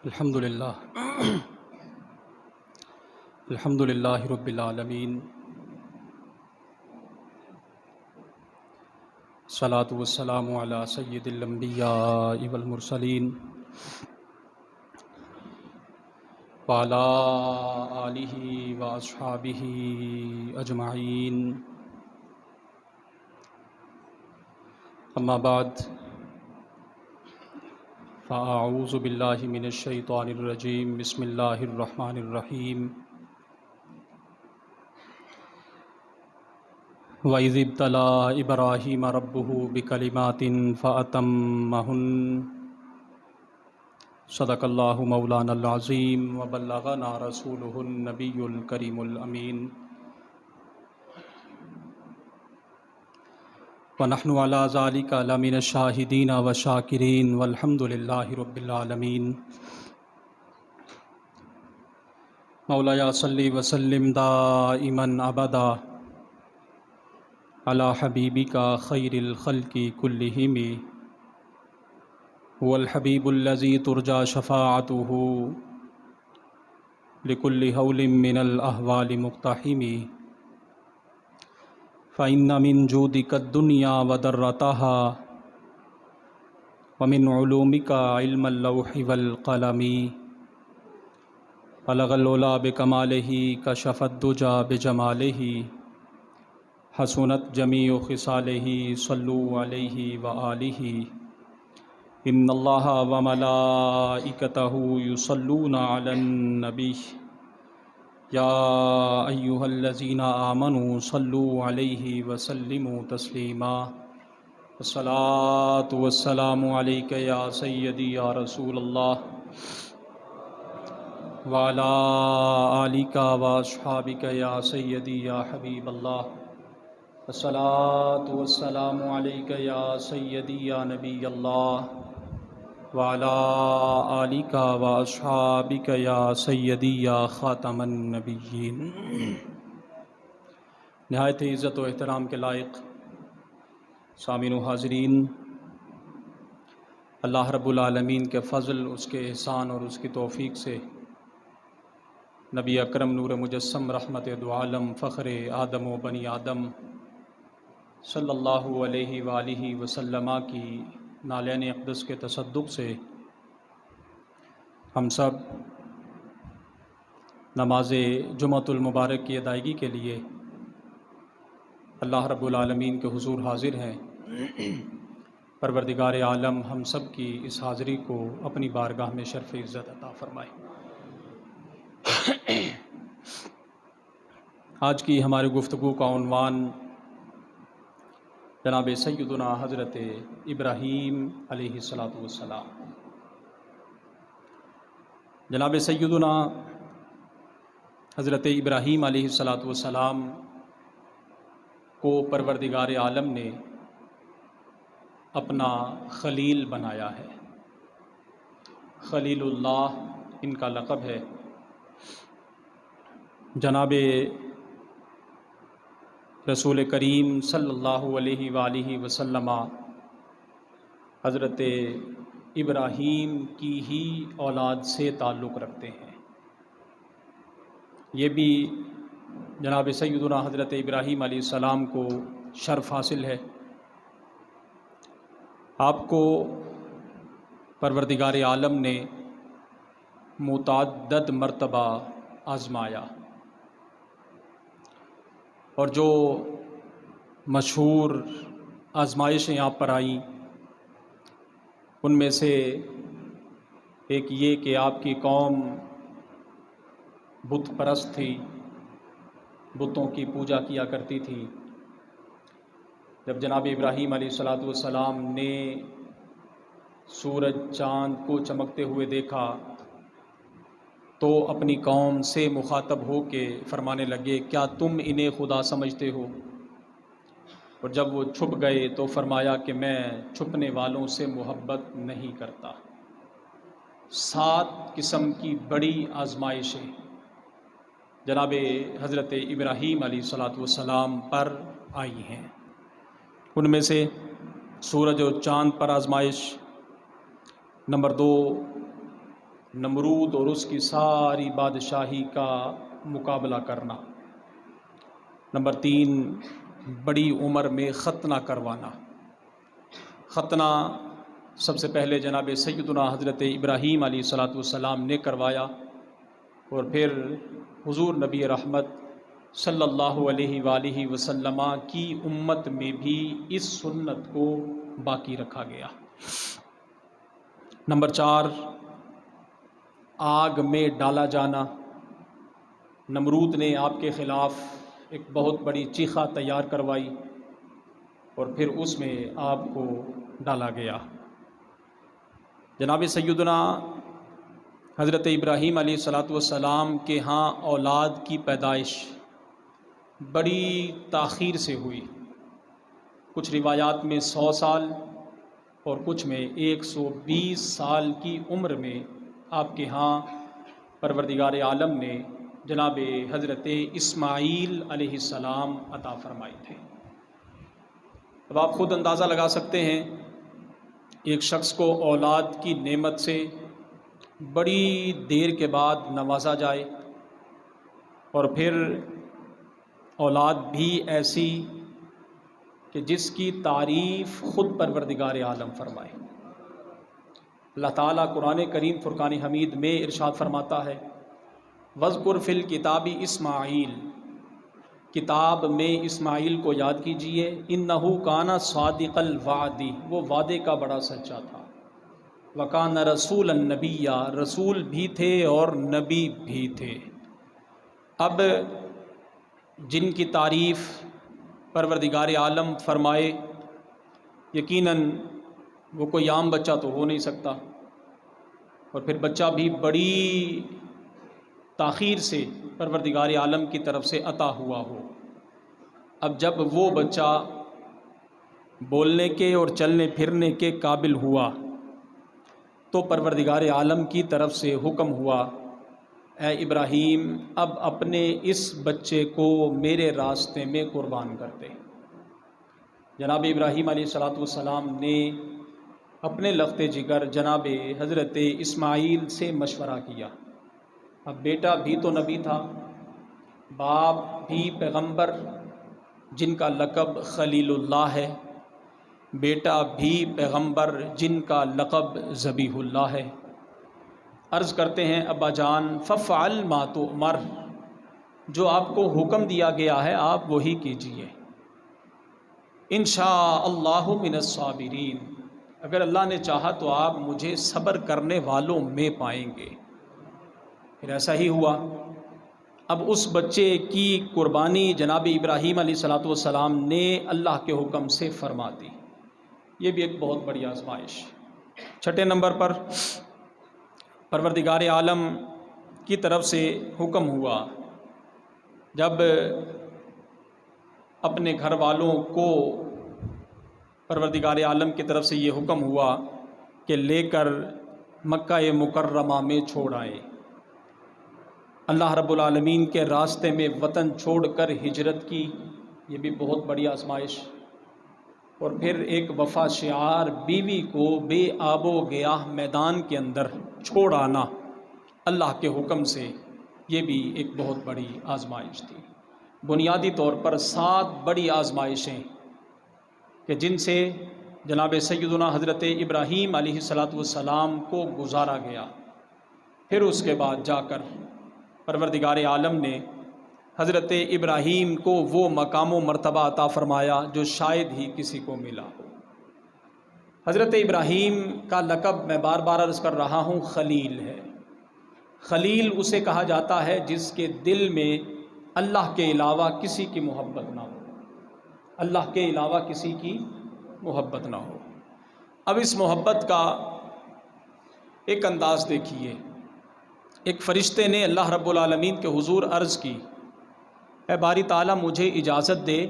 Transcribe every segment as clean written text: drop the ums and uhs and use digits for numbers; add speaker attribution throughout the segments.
Speaker 1: الحمدللہ الحمدللہ رب العالمین، الصلاۃ والسلام علی سید الانبیاء والمرسلین وعلی آلہ واصحابہ اجمعین، اما بعد فاعوذ باللہ من الشیطان الرجیم، بسم اللہ الرحمن الرحیم۔ وَإِذِ ابْتَلَىٰ إِبْرَاهِيمَ رَبُّهُ بِكَلِمَاتٍ فَأَتَمَّهُنَّ، صدق اللہ مولانا العظیم وبلغنا رسولہ النبی الکریم الامین، ونحن علی ذلک لمن الشاہدین والشاکرین والحمد للہ رب العالمین۔ مولایا صلی وسلم دائما ابدا علی حبیبک خیر الخلق کلہم، هو الحبیب الذی ترجى شفاعته لكل هول من الاحوال مقتحم، فإن من جودك الدنيا وضرتها، ومن علومك علم اللوح والقلم، بلغ العلا بکمالہ کشف الدجى بجمالہ، حسنت جمیع خصالہ صلوا علیہ وآلہ، ان اللہ وملائکتہ یصلون علی النبی، یا ایہا الذین آمنوا صلوا علیہ وسلموا تسلیما، الصلاۃ والسلام علیک یا سیدی یا رسول اللہ، وعلی آلک واصحابک یا سیدی یا حبیب اللہ، الصلاۃ والسلام علیک یا سیدی یا نبی اللہ، وعلی آلک واصحابک یا سیدی یا خاتم النبیین۔ نہایت عزت و احترام کے لائق سامعین و حاضرین، اللہ رب العالمین کے فضل، اس کے احسان اور اس کی توفیق سے نبی اکرم نور مجسم رحمت دو عالم فخر آدم و بنی آدم صلی اللہ علیہ وآلہ وسلم کی نالین اقدس کے تصدق سے ہم سب نماز جمعۃ المبارک کی ادائیگی کے لیے اللہ رب العالمین کے حضور حاضر ہیں۔ پروردگار عالم ہم سب کی اس حاضری کو اپنی بارگاہ میں شرف عزت عطا فرمائے۔ آج کی ہماری گفتگو کا عنوان جناب سیدنا حضرت ابراہیم علیہ السلام۔ جناب سیدنا حضرت ابراہیم علیہ السلام کو پروردگار عالم نے اپنا خلیل بنایا ہے، خلیل اللہ ان کا لقب ہے۔ جناب رسول کریم صلی اللہ علیہ وآلہ وسلم حضرت ابراہیم کی ہی اولاد سے تعلق رکھتے ہیں۔ یہ بھی جناب سیدنا حضرت ابراہیم علیہ السلام کو شرف حاصل ہے۔ آپ کو پروردگار عالم نے متعدد مرتبہ آزمایا، اور جو مشہور آزمائشیں آپ پر آئیں ان میں سے ایک یہ کہ آپ کی قوم بت پرست تھی، بتوں کی پوجا کیا کرتی تھی۔ جب جناب ابراہیم علیہ السلام نے سورج چاند کو چمکتے ہوئے دیکھا تو اپنی قوم سے مخاطب ہو کے فرمانے لگے، کیا تم انہیں خدا سمجھتے ہو؟ اور جب وہ چھپ گئے تو فرمایا کہ میں چھپنے والوں سے محبت نہیں کرتا۔ 7 قسم کی بڑی آزمائشیں جناب حضرت ابراہیم علیہ السلام پر آئی ہیں۔ ان میں سے سورج اور چاند پر آزمائش، نمبر 2 نمرود اور اس کی ساری بادشاہی کا مقابلہ کرنا۔ نمبر 3، بڑی عمر میں ختنہ کروانا۔ ختنہ سب سے پہلے جناب سیدنا حضرت ابراہیم علیہ الصلاۃ والسلام نے کروایا، اور پھر حضور نبی رحمت صلی اللہ علیہ وآلہ وسلم کی امت میں بھی اس سنت کو باقی رکھا گیا۔ نمبر 4، آگ میں ڈالا جانا۔ نمرود نے آپ کے خلاف ایک بہت بڑی چیخا تیار کروائی اور پھر اس میں آپ کو ڈالا گیا۔ جناب سیدنا حضرت ابراہیم علیہ الصلاۃ والسلام کے ہاں اولاد کی پیدائش بڑی تاخیر سے ہوئی، کچھ روایات میں 100 سال اور کچھ میں 120 سال کی عمر میں آپ کے ہاں پروردگار عالم نے جناب حضرت اسماعیل علیہ السلام عطا فرمائے تھے۔ اب آپ خود اندازہ لگا سکتے ہیں، ایک شخص کو اولاد کی نعمت سے بڑی دیر کے بعد نوازا جائے، اور پھر اولاد بھی ایسی کہ جس کی تعریف خود پروردگار عالم فرمائے۔ اللہ تعالیٰ قرآن کریم فرقان حمید میں ارشاد فرماتا ہے، وَاذْكُرْ فِي الْكِتَابِ اسماعیل، کتاب میں اسماعیل کو یاد کیجئے، اِنَّهُ كَانَ صَادِقَ الْوَعْدِ، وہ وعدے کا بڑا سچا تھا، وَكَانَ رَسُولًا نَبِيًّا، رسول بھی تھے اور نبی بھی تھے۔ اب جن کی تعریف پروردگار عالم فرمائے، یقیناً وہ کوئی عام بچہ تو ہو نہیں سکتا، اور پھر بچہ بھی بڑی تاخیر سے پروردگار عالم کی طرف سے عطا ہوا ہو۔ اب جب وہ بچہ بولنے کے اور چلنے پھرنے کے قابل ہوا تو پروردگار عالم کی طرف سے حکم ہوا، اے ابراہیم اب اپنے اس بچے کو میرے راستے میں قربان کر دے۔ جناب ابراہیم علیہ الصلاۃ والسلام نے اپنے لخت جگر جناب حضرت اسماعیل سے مشورہ کیا۔ اب بیٹا بھی تو نبی تھا، باپ بھی پیغمبر جن کا لقب خلیل اللہ ہے، بیٹا بھی پیغمبر جن کا لقب ذبیح اللہ ہے۔ عرض کرتے ہیں، ابا جان ففعل ما تؤمر، جو آپ کو حکم دیا گیا ہے آپ وہی کیجئے، انشاء اللہ من الصابرین، اگر اللہ نے چاہا تو آپ مجھے صبر کرنے والوں میں پائیں گے۔ پھر ایسا ہی ہوا۔ اب اس بچے کی قربانی جناب ابراہیم علیہ الصلاۃ والسلام نے اللہ کے حکم سے فرما دی۔ یہ بھی ایک بہت بڑی آزمائش۔ چھٹے نمبر پر پروردگار عالم کی طرف سے حکم ہوا، جب اپنے گھر والوں کو پروردگار عالم کی طرف سے یہ حکم ہوا کہ لے کر مکہ مکرمہ میں چھوڑ آئے، اللہ رب العالمین کے راستے میں وطن چھوڑ کر ہجرت کی، یہ بھی بہت بڑی آزمائش۔ اور پھر ایک وفا شعار بیوی کو بے آب و گیاہ میدان کے اندر چھوڑ آنا اللہ کے حکم سے، یہ بھی ایک بہت بڑی آزمائش تھی۔ بنیادی طور پر 7 بڑی آزمائشیں کہ جن سے جناب سیدنا حضرت ابراہیم علیہ الصلاۃ والسلام کو گزارا گیا۔ پھر اس کے بعد جا کر پروردگار عالم نے حضرت ابراہیم کو وہ مقام و مرتبہ عطا فرمایا جو شاید ہی کسی کو ملا ہو۔ حضرت ابراہیم کا لقب میں بار بار عرض کر رہا ہوں خلیل ہے۔ خلیل اسے کہا جاتا ہے جس کے دل میں اللہ کے علاوہ کسی کی محبت نہ ہو، اللہ کے علاوہ کسی کی محبت نہ ہو۔ اب اس محبت کا ایک انداز دیکھیے، ایک فرشتے نے اللہ رب العالمین کے حضور عرض کی، اے باری تعالیٰ مجھے اجازت دے،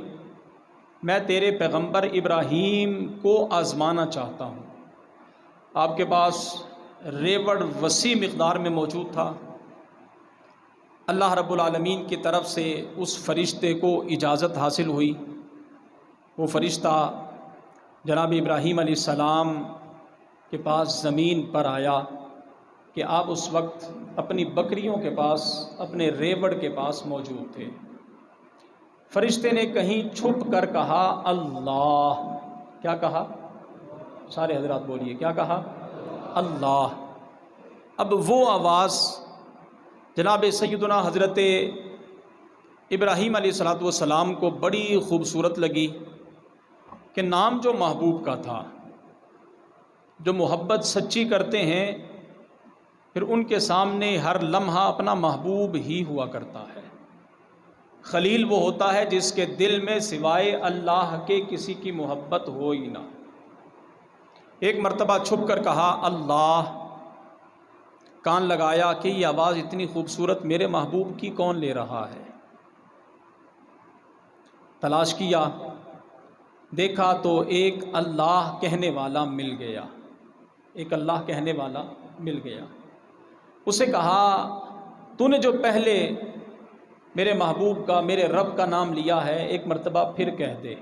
Speaker 1: میں تیرے پیغمبر ابراہیم کو آزمانا چاہتا ہوں۔ آپ کے پاس ریوڑ وسیع مقدار میں موجود تھا۔ اللہ رب العالمین کی طرف سے اس فرشتے کو اجازت حاصل ہوئی۔ وہ فرشتہ جناب ابراہیم علیہ السلام کے پاس زمین پر آیا کہ آپ اس وقت اپنی بکریوں کے پاس، اپنے ریوڑ کے پاس موجود تھے۔ فرشتے نے کہیں چھپ کر کہا اللہ۔ کیا کہا؟ سارے حضرات بولیے، کیا کہا؟ اللہ۔ اب وہ آواز جناب سیدنا حضرت ابراہیم علیہ الصلوۃ والسلام کو بڑی خوبصورت لگی کہ نام جو محبوب کا تھا، جو محبت سچی کرتے ہیں پھر ان کے سامنے ہر لمحہ اپنا محبوب ہی ہوا کرتا ہے۔ خلیل وہ ہوتا ہے جس کے دل میں سوائے اللہ کے کسی کی محبت ہو ہی نہ۔ ایک مرتبہ چھپ کر کہا اللہ، کان لگایا کہ یہ آواز اتنی خوبصورت میرے محبوب کی کون لے رہا ہے۔ تلاش کیا، دیکھا تو ایک اللہ کہنے والا مل گیا، ایک اللہ کہنے والا مل گیا۔ اسے کہا تو نے جو پہلے میرے محبوب کا، میرے رب کا نام لیا ہے، ایک مرتبہ پھر کہہ دے،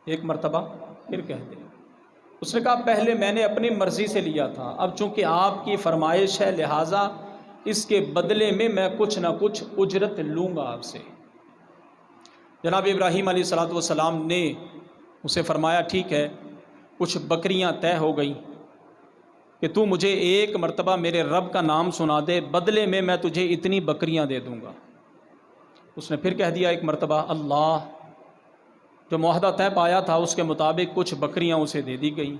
Speaker 1: ایک مرتبہ پھر کہہ دے۔ اس نے کہا پہلے میں نے اپنی مرضی سے لیا تھا، اب چونکہ آپ کی فرمائش ہے لہٰذا اس کے بدلے میں کچھ نہ کچھ اجرت لوں گا آپ سے۔ جناب ابراہیم علیہ الصلوۃ والسلام نے اسے فرمایا ٹھیک ہے، کچھ بکریاں طے ہو گئیں کہ تو مجھے ایک مرتبہ میرے رب کا نام سنا دے، بدلے میں تجھے اتنی بکریاں دے دوں گا۔ اس نے پھر کہہ دیا ایک مرتبہ اللہ۔ جو معاہدہ طے پایا تھا اس کے مطابق کچھ بکریاں اسے دے دی گئیں۔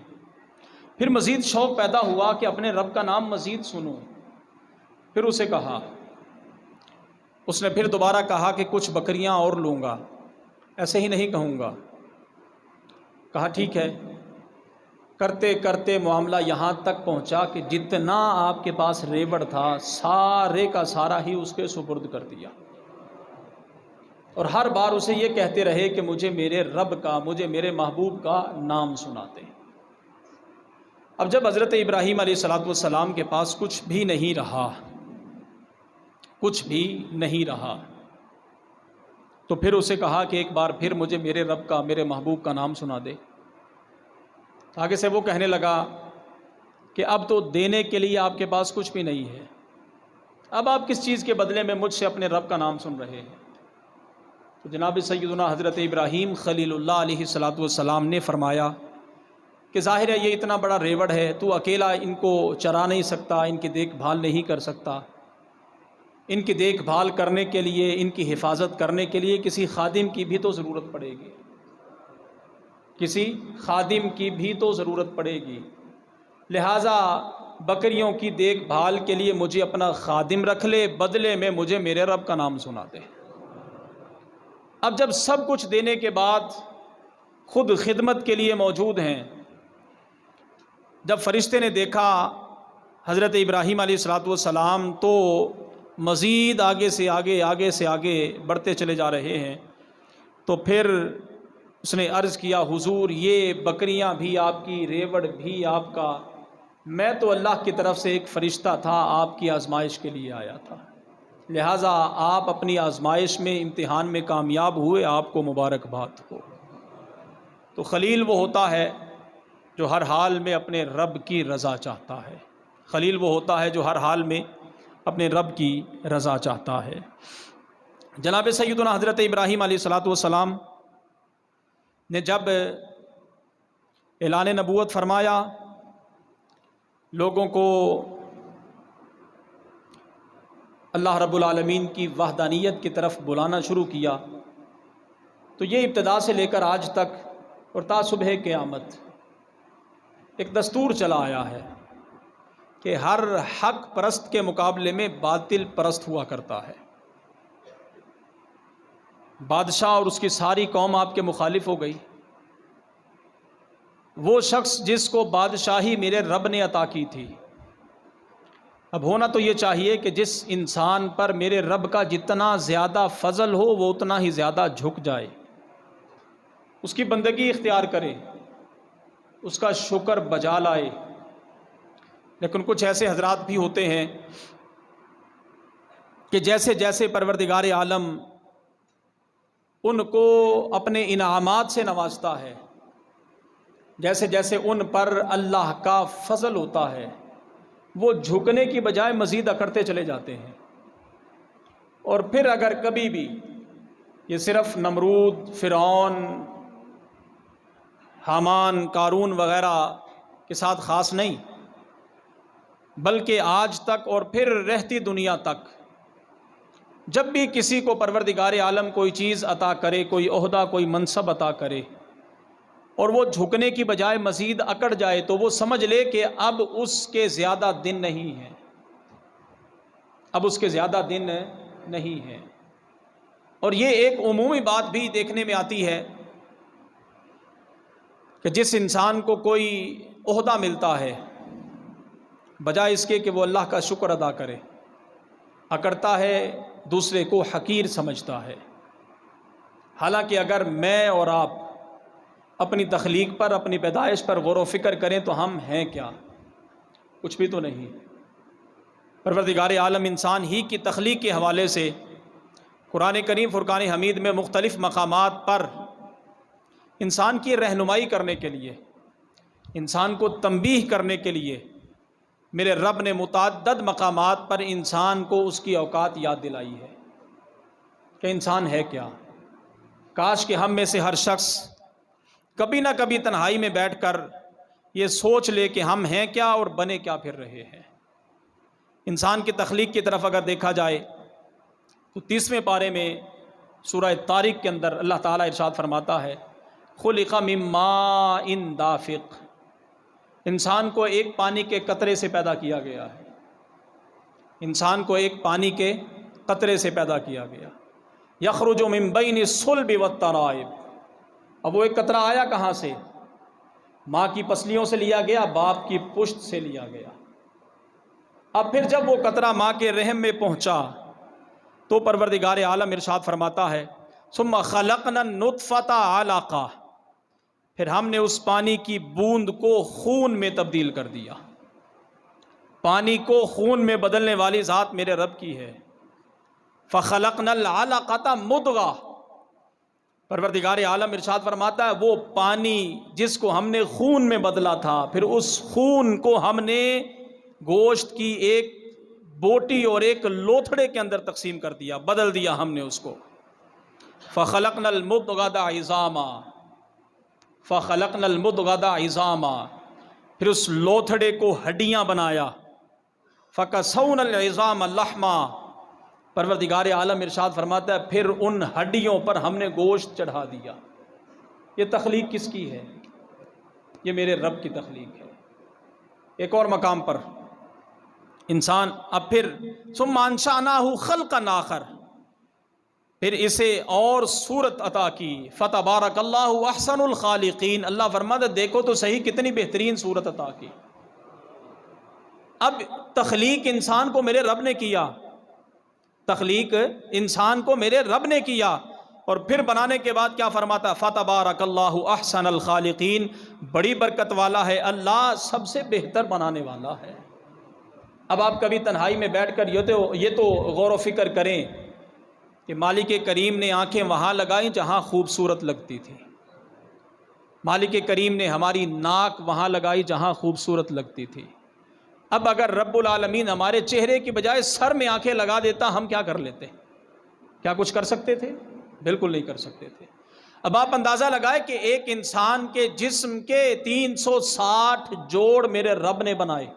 Speaker 1: پھر مزید شوق پیدا ہوا کہ اپنے رب کا نام مزید سنوں۔ پھر اسے کہا، اس نے پھر دوبارہ کہا کہ کچھ بکریاں اور لوں گا، ایسے ہی نہیں کہوں گا۔ کہا ٹھیک ہے۔ کرتے کرتے معاملہ یہاں تک پہنچا کہ جتنا آپ کے پاس ریوڑ تھا سارے کا سارا ہی اس کے سپرد کر دیا، اور ہر بار اسے یہ کہتے رہے کہ مجھے میرے رب کا، مجھے میرے محبوب کا نام سناتے۔ اب جب حضرت ابراہیم علیہ الصلوۃ والسلام کے پاس کچھ بھی نہیں رہا، کچھ بھی نہیں رہا، تو پھر اسے کہا کہ ایک بار پھر مجھے میرے رب کا، میرے محبوب کا نام سنا دے۔ آگے سے وہ کہنے لگا کہ اب تو دینے کے لیے آپ کے پاس کچھ بھی نہیں ہے، اب آپ کس چیز کے بدلے میں مجھ سے اپنے رب کا نام سن رہے ہیں؟ تو جناب سیدنا حضرت ابراہیم خلیل اللہ علیہ الصلوۃ والسلام نے فرمایا کہ ظاہر ہے یہ اتنا بڑا ریوڑ ہے، تو اکیلا ان کو چرا نہیں سکتا، ان کی دیکھ بھال نہیں کر سکتا، ان کی دیکھ بھال کرنے کے لیے، ان کی حفاظت کرنے کے لیے کسی خادم کی بھی تو ضرورت پڑے گی، کسی خادم کی بھی تو ضرورت پڑے گی، لہٰذا بکریوں کی دیکھ بھال کے لیے مجھے اپنا خادم رکھ لے، بدلے میں مجھے میرے رب کا نام سنا دے۔ اب جب سب کچھ دینے کے بعد خود خدمت کے لیے موجود ہیں، جب فرشتے نے دیکھا حضرت ابراہیم علیہ الصلوۃ والسلام تو مزید آگے سے آگے بڑھتے چلے جا رہے ہیں، تو پھر اس نے عرض کیا حضور یہ بکریاں بھی آپ کی، ریوڑ بھی آپ کا، میں تو اللہ کی طرف سے ایک فرشتہ تھا، آپ کی آزمائش کے لیے آیا تھا، لہٰذا آپ اپنی آزمائش میں، امتحان میں کامیاب ہوئے، آپ کو مبارکباد ہو۔ تو خلیل وہ ہوتا ہے جو ہر حال میں اپنے رب کی رضا چاہتا ہے، خلیل وہ ہوتا ہے جو ہر حال میں اپنے رب کی رضا چاہتا ہے۔ جناب سیدنا حضرت ابراہیم علیہ الصلوۃ والسلام نے جب اعلان نبوت فرمایا، لوگوں کو اللہ رب العالمین کی وحدانیت کی طرف بلانا شروع کیا، تو یہ ابتدا سے لے کر آج تک اور تا صبح قیامت ایک دستور چلا آیا ہے کہ ہر حق پرست کے مقابلے میں باطل پرست ہوا کرتا ہے۔ بادشاہ اور اس کی ساری قوم آپ کے مخالف ہو گئی، وہ شخص جس کو بادشاہی میرے رب نے عطا کی تھی، اب ہونا تو یہ چاہیے کہ جس انسان پر میرے رب کا جتنا زیادہ فضل ہو وہ اتنا ہی زیادہ جھک جائے، اس کی بندگی اختیار کرے، اس کا شکر بجا لائے۔ لیکن کچھ ایسے حضرات بھی ہوتے ہیں کہ جیسے جیسے پروردگار عالم ان کو اپنے انعامات سے نوازتا ہے، جیسے جیسے ان پر اللہ کا فضل ہوتا ہے، وہ جھکنے کی بجائے مزید اکڑتے چلے جاتے ہیں. اور پھر اگر کبھی بھی، یہ صرف نمرود، فرعون، حامان، قارون وغیرہ کے ساتھ خاص نہیں، بلکہ آج تک اور پھر رہتی دنیا تک جب بھی کسی کو پروردگار عالم کوئی چیز عطا کرے، کوئی عہدہ، کوئی منصب عطا کرے، اور وہ جھکنے کی بجائے مزید اکڑ جائے، تو وہ سمجھ لے کہ اب اس کے زیادہ دن نہیں ہیں، اب اس کے زیادہ دن نہیں ہیں. اور یہ ایک عمومی بات بھی دیکھنے میں آتی ہے کہ جس انسان کو کوئی عہدہ ملتا ہے، بجائے اس کے کہ وہ اللہ کا شکر ادا کرے، اکڑتا ہے، دوسرے کو حقیر سمجھتا ہے. حالانکہ اگر میں اور آپ اپنی تخلیق پر، اپنی پیدائش پر غور و فکر کریں تو ہم ہیں کیا؟ کچھ بھی تو نہیں. پروردگار عالم انسان ہی کی تخلیق کے حوالے سے قرآن کریم فرقان حمید میں مختلف مقامات پر انسان کی رہنمائی کرنے کے لیے، انسان کو تنبیہ کرنے کے لیے میرے رب نے متعدد مقامات پر انسان کو اس کی اوقات یاد دلائی ہے کہ انسان ہے کیا. کاش کہ ہم میں سے ہر شخص کبھی نہ کبھی تنہائی میں بیٹھ کر یہ سوچ لے کہ ہم ہیں کیا اور بنے کیا پھر رہے ہیں. انسان کی تخلیق کی طرف اگر دیکھا جائے تو 30ویں پارے میں سورہ طارق کے اندر اللہ تعالیٰ ارشاد فرماتا ہے، خلق من ماء دافق، انسان کو ایک پانی کے قطرے سے پیدا کیا گیا ہے. انسان کو ایک پانی کے قطرے سے پیدا کیا گیا. یخرج من بین الصلب والترائب، اب وہ ایک قطرہ آیا کہاں سے؟ ماں کی پسلیوں سے لیا گیا، باپ کی پشت سے لیا گیا. اب پھر جب وہ قطرہ ماں کے رحم میں پہنچا تو پروردگار عالم ارشاد فرماتا ہے، ثم خلقنا النطفۃ علقہ، پھر ہم نے اس پانی کی بوند کو خون میں تبدیل کر دیا. پانی کو خون میں بدلنے والی ذات میرے رب کی ہے. فخلقنا العلقۃ مضغہ، پروردگار عالم ارشاد فرماتا ہے وہ پانی جس کو ہم نے خون میں بدلا تھا، پھر اس خون کو ہم نے گوشت کی ایک بوٹی اور ایک لوتھڑے کے اندر تقسیم کر دیا، بدل دیا ہم نے اس کو. فخلقنا المضغۃ عظاما، فخلقنا المضغۃ عظاما، پھر اس لوتھڑے کو ہڈیاں بنایا. فکسونا العظام لحما، پروردگار عالم ارشاد فرماتا ہے پھر ان ہڈیوں پر ہم نے گوشت چڑھا دیا. یہ تخلیق کس کی ہے؟ یہ میرے رب کی تخلیق ہے. ایک اور مقام پر انسان، اب پھر ثم انشأناہ خلقا آخر، پھر اسے اور صورت عطا کی. فتبارک اللہ احسن الخالقین، اللہ فرماتا ہے دیکھو تو صحیح کتنی بہترین صورت عطا کی. اب تخلیق انسان کو میرے رب نے کیا، تخلیق انسان کو میرے رب نے کیا، اور پھر بنانے کے بعد کیا فرماتا ہے؟ فتبارک اللہ احسن الخالقین، بڑی برکت والا ہے اللہ، سب سے بہتر بنانے والا ہے. اب آپ کبھی تنہائی میں بیٹھ کر یہ تو غور و فکر کریں کہ مالک کریم نے آنکھیں وہاں لگائیں جہاں خوبصورت لگتی تھی، مالک کریم نے ہماری ناک وہاں لگائی جہاں خوبصورت لگتی تھی. اب اگر رب العالمین ہمارے چہرے کی بجائے سر میں آنکھیں لگا دیتا، ہم کیا کر لیتے؟ کیا کچھ کر سکتے تھے؟ بالکل نہیں کر سکتے تھے. اب آپ اندازہ لگائیں کہ ایک انسان کے جسم کے 360 جوڑ میرے رب نے بنائے،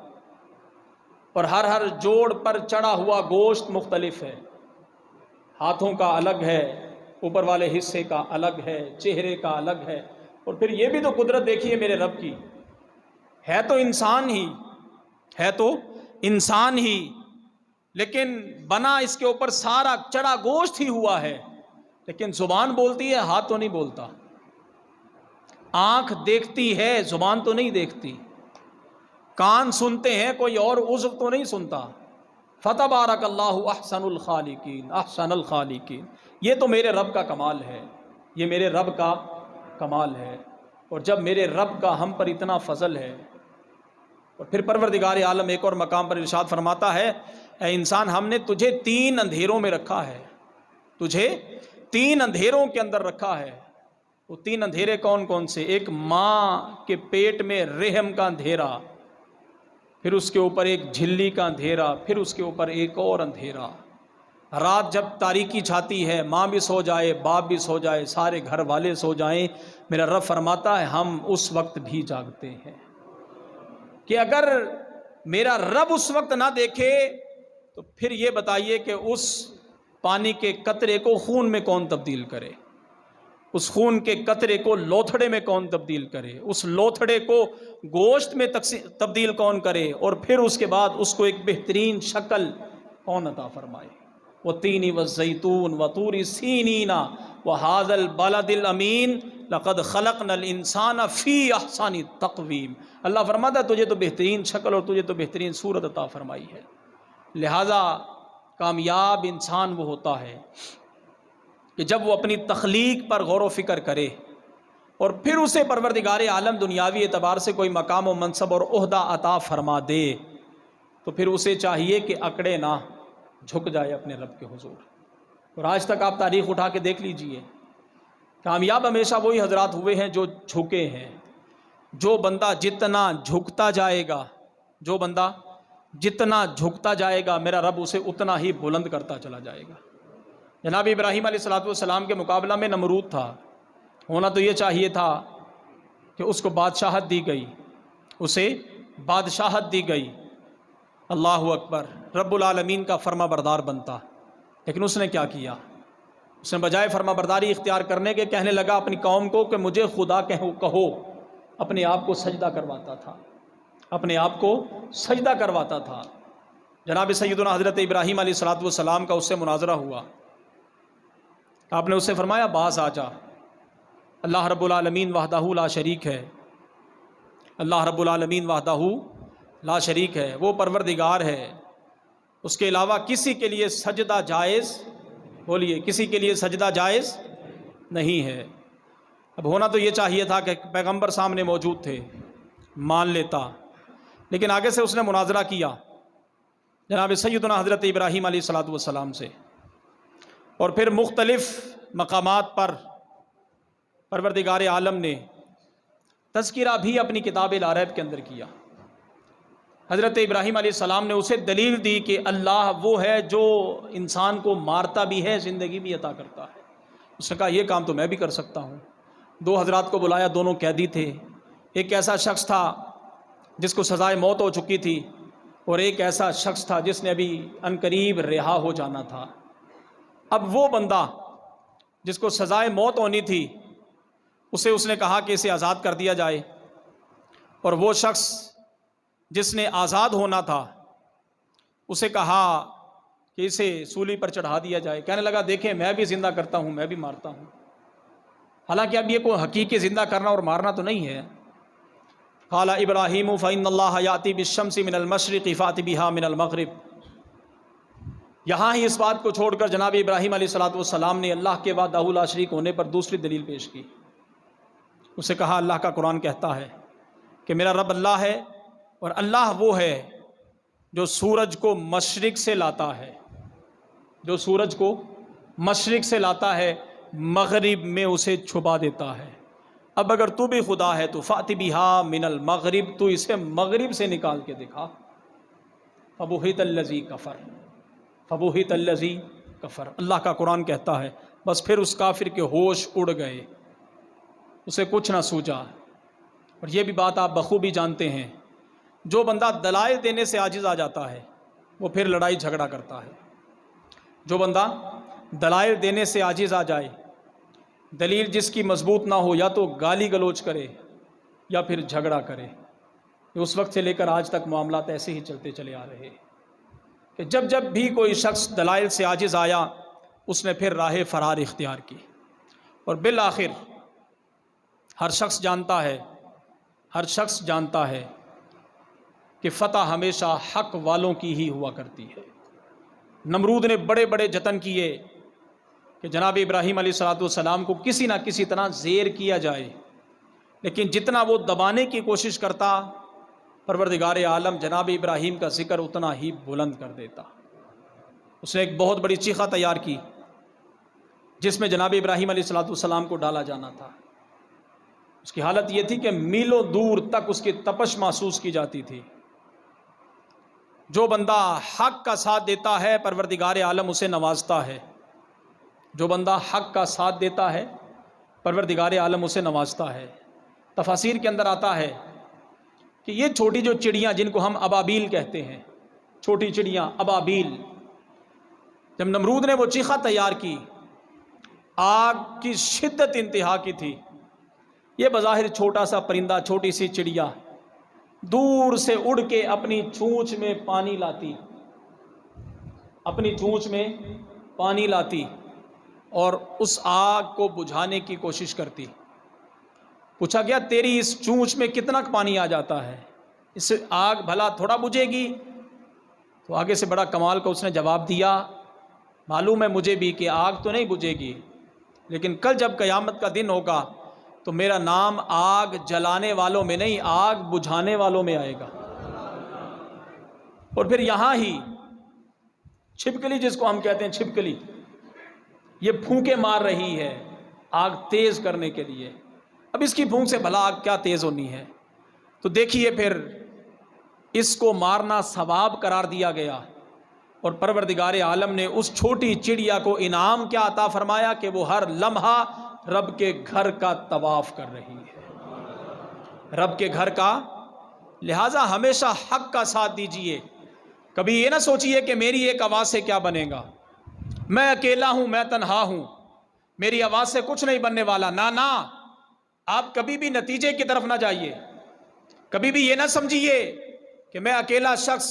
Speaker 1: اور ہر جوڑ پر چڑھا ہوا گوشت مختلف ہے. ہاتھوں کا الگ ہے، اوپر والے حصے کا الگ ہے، چہرے کا الگ ہے. اور پھر یہ بھی تو قدرت دیکھیے میرے رب کی، ہے تو انسان ہی، ہے تو انسان ہی، لیکن بنا اس کے اوپر سارا چڑھا گوشت ہی ہوا ہے. لیکن زبان بولتی ہے، ہاتھ تو نہیں بولتا. آنکھ دیکھتی ہے، زبان تو نہیں دیکھتی. کان سنتے ہیں، کوئی اور عضو تو نہیں سنتا. فتبارک اللہ احسن الخالقین، احسن الخالقین. یہ تو میرے رب کا کمال ہے، یہ میرے رب کا کمال ہے. اور جب میرے رب کا ہم پر اتنا فضل ہے، اور پھر پروردگار عالم ایک اور مقام پر ارشاد فرماتا ہے، اے انسان ہم نے تجھے 3 اندھیروں میں رکھا ہے، تجھے 3 اندھیروں کے اندر رکھا ہے. وہ 3 اندھیرے کون کون سے؟ ایک ماں کے پیٹ میں رحم کا اندھیرا، پھر اس کے اوپر ایک جھلی کا اندھیرا، پھر اس کے اوپر ایک اور اندھیرا۔ رات جب تاریکی چھاتی ہے، ماں بھی سو جائے، باپ بھی سو جائے، سارے گھر والے سو جائیں، میرا رب فرماتا ہے ہم اس وقت بھی جاگتے ہیں کہ اگر میرا رب اس وقت نہ دیکھے تو پھر یہ بتائیے کہ اس پانی کے قطرے کو خون میں کون تبدیل کرے، اس خون کے قطرے کو لوتھڑے میں کون تبدیل کرے، اس لوتھڑے کو گوشت میں تبدیل کون کرے، اور پھر اس کے بعد اس کو ایک بہترین شکل کون عطا فرمائے۔ وَالتِّينِ وَالزَّيْتُونِ وَطُورِ سِينِينَ وَهَذَا الْبَلَدِ الْأَمِينَ لَقَدْ خَلَقْنَا الْإِنسَانَ فِي أَحْسَنِ تَقْوِيمٍ۔ اللہ فرماتا ہے تجھے تو بہترین شکل اور تجھے تو بہترین صورت عطا فرمائی ہے۔ لہذا کامیاب انسان وہ ہوتا ہے کہ جب وہ اپنی تخلیق پر غور و فکر کرے اور پھر اسے پروردگار عالم دنیاوی اعتبار سے کوئی مقام و منصب اور عہدہ عطا فرما دے تو پھر اسے چاہیے کہ اکڑے نہ، جھک جائے اپنے رب کے حضور۔ اور آج تک آپ تاریخ اٹھا کے دیکھ لیجئے، کامیاب ہمیشہ وہی حضرات ہوئے ہیں جو جھکے ہیں۔ جو بندہ جتنا جھکتا جائے گا، جو بندہ جتنا جھکتا جائے گا، میرا رب اسے اتنا ہی بلند کرتا چلا جائے گا۔ جناب ابراہیم علیہ السلام کے مقابلہ میں نمرود تھا، ہونا تو یہ چاہیے تھا کہ اس کو بادشاہت دی گئی، اسے بادشاہت دی گئی، اللہ اکبر، رب العالمین کا فرما بردار بنتا، لیکن اس نے کیا کیا؟ اس نے بجائے فرما برداری اختیار کرنے کے کہنے لگا اپنی قوم کو کہ مجھے خدا کہو، اپنے آپ کو سجدہ کرواتا تھا، اپنے آپ کو سجدہ کرواتا تھا۔ جناب سیدنا حضرت ابراہیم علیہ السلام کا اس سے مناظرہ ہوا، آپ نے اس سے فرمایا باز آ جا، اللہ رب العالمین وحدہ لا شریک ہے، اللہ رب العالمین وحدہ لا شریک ہے، وہ پروردگار ہے، اس کے علاوہ کسی کے لیے سجدہ جائز، بولیے کسی کے لیے سجدہ جائز نہیں ہے۔ اب ہونا تو یہ چاہیے تھا کہ پیغمبر سامنے موجود تھے، مان لیتا، لیکن آگے سے اس نے مناظرہ کیا جناب سیدنا حضرت ابراہیم علیہ السلام سے، اور پھر مختلف مقامات پر پروردگار عالم نے تذکرہ بھی اپنی کتاب العرب کے اندر کیا۔ حضرت ابراہیم علیہ السلام نے اسے دلیل دی کہ اللہ وہ ہے جو انسان کو مارتا بھی ہے، زندگی بھی عطا کرتا ہے۔ اس نے کہا یہ کام تو میں بھی کر سکتا ہوں۔ دو حضرات کو بلایا، دونوں قیدی تھے، ایک ایسا شخص تھا جس کو سزائے موت ہو چکی تھی، اور ایک ایسا شخص تھا جس نے ابھی عنقریب رہا ہو جانا تھا۔ اب وہ بندہ جس کو سزائے موت ہونی تھی اسے اس نے کہا کہ اسے آزاد کر دیا جائے، اور وہ شخص جس نے آزاد ہونا تھا اسے کہا کہ اسے سولی پر چڑھا دیا جائے۔ کہنے لگا دیکھیں میں بھی زندہ کرتا ہوں، میں بھی مارتا ہوں، حالانکہ اب یہ کوئی حقیقی زندہ کرنا اور مارنا تو نہیں ہے۔ قال ابراہیم فإن اللہ یأتی بالشمس من المشرق فأت بها من المغرب۔ یہاں ہی اس بات کو چھوڑ کر جناب ابراہیم علیہ السلام نے اللہ کے وحدہ لا شریک ہونے پر دوسری دلیل پیش کی۔ اسے کہا اللہ کا قرآن کہتا ہے کہ میرا رب اللہ ہے، اور اللہ وہ ہے جو سورج کو مشرق سے لاتا ہے، جو سورج کو مشرق سے لاتا ہے، مغرب میں اسے چھپا دیتا ہے۔ اب اگر تو بھی خدا ہے تو فأت بها من المغرب، تو اسے مغرب سے نکال کے دکھا۔ فبہت الذی کفر، فبہت الذی کفر، اللہ کا قرآن کہتا ہے بس پھر اس کافر کے ہوش اڑ گئے، اسے کچھ نہ سوجا۔ اور یہ بھی بات آپ بخوبی جانتے ہیں، جو بندہ دلائل دینے سے عاجز آ جاتا ہے وہ پھر لڑائی جھگڑا کرتا ہے۔ جو بندہ دلائل دینے سے عاجز آ جائے، دلیل جس کی مضبوط نہ ہو، یا تو گالی گلوچ کرے یا پھر جھگڑا کرے۔ اس وقت سے لے کر آج تک معاملات ایسے ہی چلتے چلے آ رہے کہ جب جب بھی کوئی شخص دلائل سے عاجز آیا اس نے پھر راہ فرار اختیار کی، اور بالآخر ہر شخص جانتا ہے کہ فتح ہمیشہ حق والوں کی ہی ہوا کرتی ہے۔ نمرود نے بڑے بڑے جتن کیے کہ جناب ابراہیم علیہ السلام کو کسی نہ کسی طرح زیر کیا جائے، لیکن جتنا وہ دبانے کی کوشش کرتا، پروردگار عالم جناب ابراہیم کا ذکر اتنا ہی بلند کر دیتا۔ اس نے ایک بہت بڑی چیخا تیار کی جس میں جناب ابراہیم علیہ السلام کو ڈالا جانا تھا۔ اس کی حالت یہ تھی کہ میلوں دور تک اس کی تپش محسوس کی جاتی تھی، جو بندہ حق کا ساتھ دیتا ہے پروردگار عالم اسے نوازتا ہے. جو بندہ حق کا ساتھ دیتا ہے پروردگار عالم اسے نوازتا ہے. تفاسیر کے اندر آتا ہے کہ یہ چھوٹی جو چڑیاں جن کو ہم ابابیل کہتے ہیں، چھوٹی چڑیاں ابابیل، جب نمرود نے وہ چیخا تیار کی، آگ کی شدت انتہا کی تھی، یہ بظاہر چھوٹا سا پرندہ، چھوٹی سی چڑیا دور سے اڑ کے اپنی چونچ میں پانی لاتی، اپنی چونچ میں پانی لاتی اور اس آگ کو بجھانے کی کوشش کرتی. پوچھا گیا تیری اس چونچ میں کتنا پانی آ جاتا ہے، اس سے آگ بھلا تھوڑا بجھے گی؟ تو آگے سے بڑا کمال کا اس نے جواب دیا، معلوم ہے مجھے بھی کہ آگ تو نہیں بجھے گی، لیکن کل جب قیامت کا دن ہوگا تو میرا نام آگ جلانے والوں میں نہیں، آگ بجھانے والوں میں آئے گا. اور پھر یہاں ہی چھپکلی، جس کو ہم کہتے ہیں چھپکلی، یہ پھونکے مار رہی ہے آگ تیز کرنے کے لیے. اب اس کی پھونک سے بھلا آگ کیا تیز ہونی ہے؟ تو دیکھیے پھر اس کو مارنا ثواب قرار دیا گیا، اور پروردگار عالم نے اس چھوٹی چڑیا کو انعام کیا عطا فرمایا کہ وہ ہر لمحہ رب کے گھر کا طواف کر رہی ہے، رب کے گھر کا. لہٰذا ہمیشہ حق کا ساتھ دیجئے. کبھی یہ نہ سوچئے کہ میری ایک آواز سے کیا بنے گا، میں اکیلا ہوں، میں تنہا ہوں، میری آواز سے کچھ نہیں بننے والا. نہ، آپ کبھی بھی نتیجے کی طرف نہ جائیے. کبھی بھی یہ نہ سمجھیے کہ میں اکیلا شخص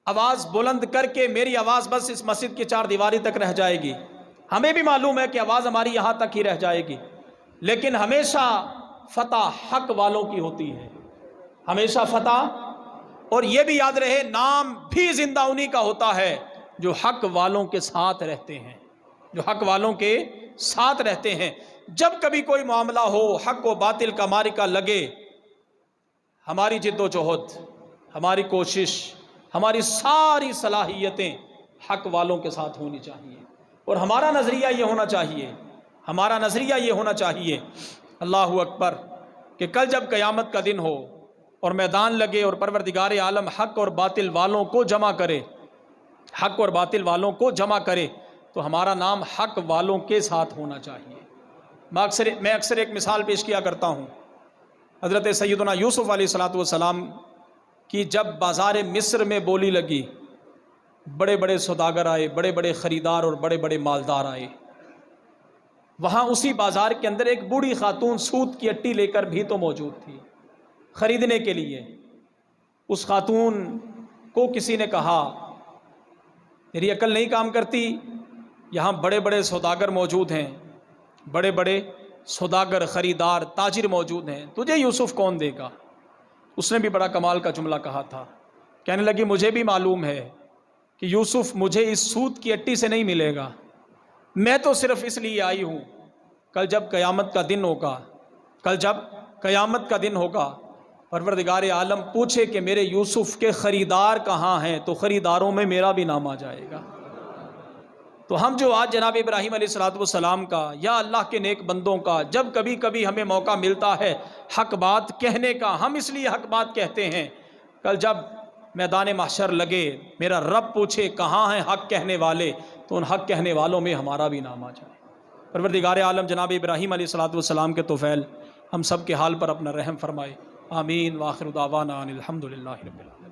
Speaker 1: آواز بلند کر کے میری آواز بس اس مسجد کی چار دیواری تک رہ جائے گی. ہمیں بھی معلوم ہے کہ آواز ہماری یہاں تک ہی رہ جائے گی، لیکن ہمیشہ فتح حق والوں کی ہوتی ہے، ہمیشہ فتح. اور یہ بھی یاد رہے نام بھی زندہ انہی کا ہوتا ہے جو حق والوں کے ساتھ رہتے ہیں، جو حق والوں کے ساتھ رہتے ہیں. جب کبھی کوئی معاملہ ہو، حق و باطل کا معرکہ لگے، ہماری جد و جہد، ہماری کوشش، ہماری ساری صلاحیتیں حق والوں کے ساتھ ہونی چاہیے. اور ہمارا نظریہ یہ ہونا چاہیے، ہمارا نظریہ یہ ہونا چاہیے، اللہ اکبر، کہ کل جب قیامت کا دن ہو اور میدان لگے اور پروردگار عالم حق اور باطل والوں کو جمع کرے، حق اور باطل والوں کو جمع کرے، تو ہمارا نام حق والوں کے ساتھ ہونا چاہیے. میں اکثر ایک مثال پیش کیا کرتا ہوں. حضرت سیدنا یوسف علیہ الصلوۃ والسلام کی جب بازار مصر میں بولی لگی، بڑے بڑے سوداگر آئے، بڑے بڑے خریدار اور بڑے بڑے مالدار آئے. وہاں اسی بازار کے اندر ایک بوڑھی خاتون سوت کی اٹی لے کر بھی تو موجود تھی خریدنے کے لیے. اس خاتون کو کسی نے کہا تیری عقل نہیں کام کرتی، یہاں بڑے بڑے سوداگر موجود ہیں، بڑے بڑے سوداگر، خریدار، تاجر موجود ہیں، تجھے یوسف کون دے گا؟ اس نے بھی بڑا کمال کا جملہ کہا تھا، کہنے لگی مجھے بھی معلوم ہے کہ یوسف مجھے اس سوت کی اٹی سے نہیں ملے گا، میں تو صرف اس لیے آئی ہوں کل جب قیامت کا دن ہوگا، کل جب قیامت کا دن ہوگا پروردگار عالم پوچھے کہ میرے یوسف کے خریدار کہاں ہیں، تو خریداروں میں میرا بھی نام آ جائے گا. تو ہم جو آج جناب ابراہیم علیہ السلام کا یا اللہ کے نیک بندوں کا جب کبھی کبھی ہمیں موقع ملتا ہے حق بات کہنے کا، ہم اس لیے حق بات کہتے ہیں، کل جب میدان محشر لگے، میرا رب پوچھے کہاں ہیں حق کہنے والے، تو ان حق کہنے والوں میں ہمارا بھی نام آ جائے. پروردگار عالم جناب ابراہیم علیہ السلام کے طفیل ہم سب کے حال پر اپنا رحم فرمائے. آمین. وآخر دعوانا ان الحمد للہ رب العالمین.